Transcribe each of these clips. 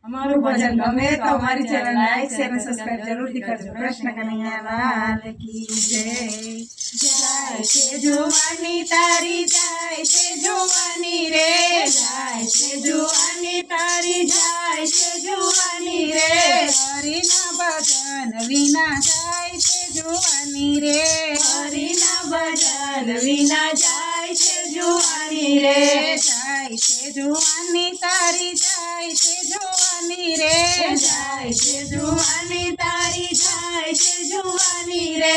અમારું ભજન ગમે તો અમારી ચેનલ લાઈક શેર અને સબસ્ક્રાઇબ જરૂરથી કરજો। કૃષ્ણ કનૈયા લાલ કી જય। જાય છે જુવાની તારી જાય છે જુવાની રે, જાય છે જુવાની તારી જાય છે જુવાની રે, હરિના ભજન વિના જાય છે જુવાની રે, હરિના ભજન વિના જાય છે જુવાની રે, જાય છે જુવાની તારી જાય છે જુવાની રે, જાય છે જુવાની તારી જાય છે જુવાની રે,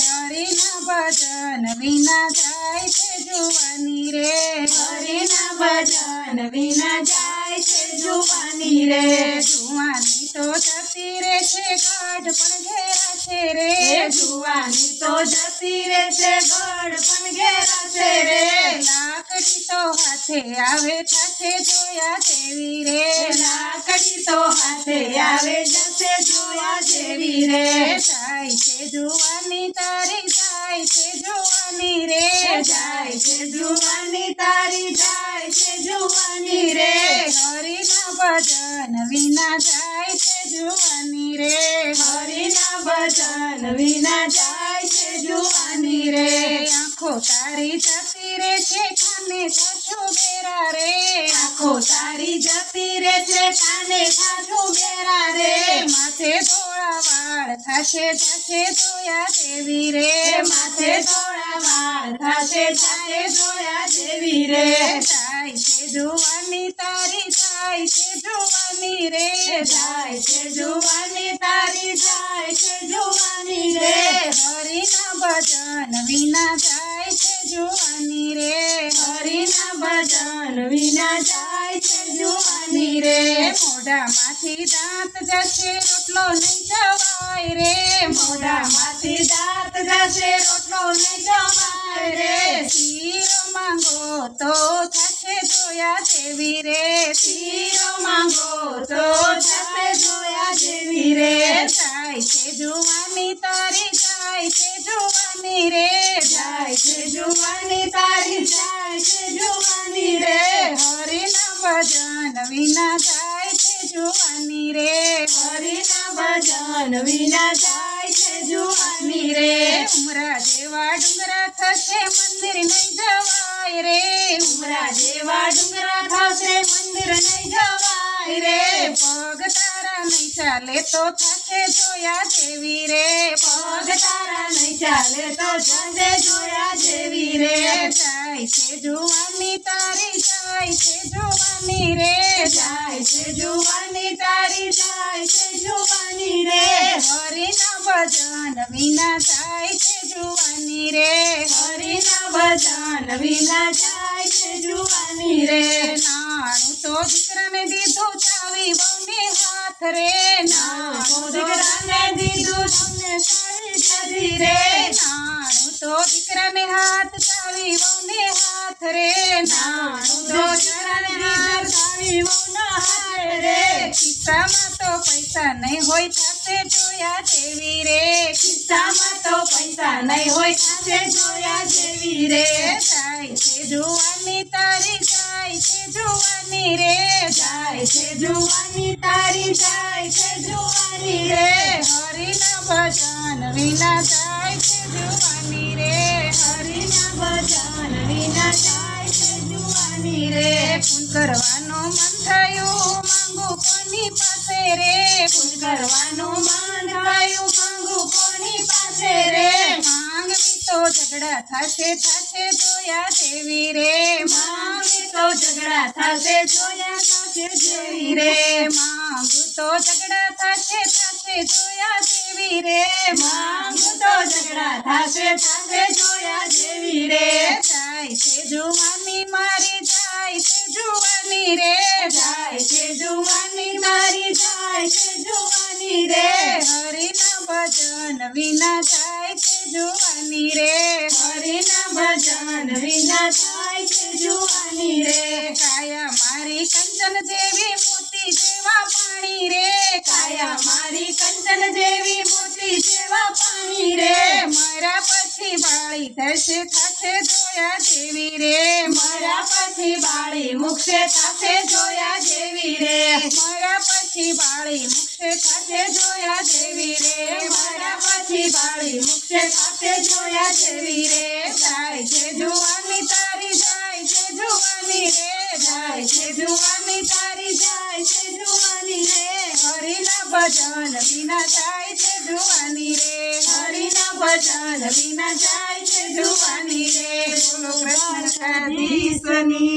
હરિના ભજન વિના જાય છે જુવાની રે, હરિના ભજન વિના જાય છે જુવાની રે, જુવાની તો જતી રે છે ગઢ પણ ઘેરા છે રે, જુવાની તો જતી રે છે ગઢ પણ ઘેરા છે રે, લાકડી તો હાથે આવે થશે જોયા જેવી રે, લાકડી તો હાથે આવે જશે જોયા જેવી રે, જાય છે જુવાની તારી જાય છે જુવાની રે, જાય છે જુવાની તારી જાય છે જુવાની રે, હરિના ભજન વિના જાય છે જુવાની રે, હરિના ભજન વિના જાય છે જુવાની રે, આંખો તારી જતી રે છે કાને સાચું બેરા રે, આંખો તારી જતી રે છે કાને સાચું બેરા રે, માથે ધોળા વાળ થશે થશે જોયા જેવી રે, માથે ધોળા વાળ થશે થશે જોયા જેવી રે, જાય છે જુવાની તારી જાય છે જુવાની રે, જાય છે જુવાની તારી જાય છે જુવાની રે, હરિના ભજન વિના જાય છે જુવાની રે, હરિના ભજન વિના જાય છે જુવાની રે, મોઢામાંથી દાંત જશે રોટલો નહીં જવાય રે, મોઢામાંથી દાંત જશે રોટલો નહીં જવાય રે, શીરો માંગો તો થશે જોયા જેવી રે, શીરો માંગો તો થશે જોયા જેવી રે, જાય છે જુવાની તારી જાય છે જુવાની રે, જાય છે જુવાની તારી જાય છે જુવાની રે, હરિના ભજન વિના જાય છે જુવાની રે, હરિના ભજન વિના જાય છે જુવાની રે, ઉમરા જેવા ડુંગરા થશે મંદિર નહીં જવાય રે, ઉમરા જેવા ડુંગરા થશે મંદિર નહીં જવાય રે, પગ તારા નહીં ચાલે તો થશે જોયા જેવી રે, પગ તારા નહીં ચાલે તો થશે જોયા જેવી રે, જાય છે જુવાની તારી જાય છે જુવાની રે, જાય છે જુવાની તારી જાય છે જુવાની રે, હરિના ભજન વિના જાય છે જુવાની રે, હરિના ભજન વિના જાય છે જુવાની રે, નાણું તો દીકરાને દીધું ચાવી બહુને હાથ રે, નાણું દીકરાને દીધું તમને સારી જતી રે, નાણું તો દીકરાને હાથ ચાવી બહુને હાથ રે, નાણું તો દીકરાને હાથ ચાવી બહુના હાથ રે, ખિસ્સામાં તો પૈસા નહીં હોય થશે જોયા જેવી રે, ખિસ્સામાં તો પૈસા નહીં હોય થશે જોયા જેવી રે, જાય છે જુવાની તારી જાય છે જુવાની રે, જાય છે જુવાની તારી જાય છે જુવાની રે, હરિના ભજન વિના જાય છે જુવાની રે, હરિના ભજન વિના જાય છે જુવાની રે, પૂન કરવાનું મન થયું માંગુ કોની પાસે રે, પૂન કરવાનું મન થયું માંગુ કોની પાસે રે, માંગવી તો ઝઘડા થશે થશે જોયા જેવી રે, માંગવી તો ઝઘડા થશે જોયા થશે જેવી રે, માંગુ તો ઝઘડા થશે થશે જોયા જેવી રે, માંગુ તો ઝઘડા થશે થશે જોયા જેવી રે, જાય છે જુવાની મારી જાય છે જુવાની રે, જાય છે જુવાની મારી જાય છે જુવાની રે, હરિના ભજન વિના જાય છે જુવાની રે, હરિના ભજન વિના જાય છે જુવાની રે, કાયા મારી કંચન જેવી મોતી જેવા પાણી રે, કાયા મારી કંચન જેવી મોતી જેવા પાણી રે, મારા પછી બાળી થશે થશે જોયા જેવી રે, મારા પછી બાળી મુકશે થશે જોયા જેવી રે, મારા પછી પછી બાળી મુખશે ખાતે જોયા જેવી રે મારા પછી બાળી મુખશે ખાતે જોયા જેવી રે જાય છે જુવાની તારી જાય છે જુવાની રે જાય છે જુવાની તારી જાય છે જુવાની રે હરિના ભજન વિના જાય છે જુવાની રે હરિના ભજન વિના જાય છે જુવાની રે બોલો કૃષ્ણ કૃષ્ણાધીશની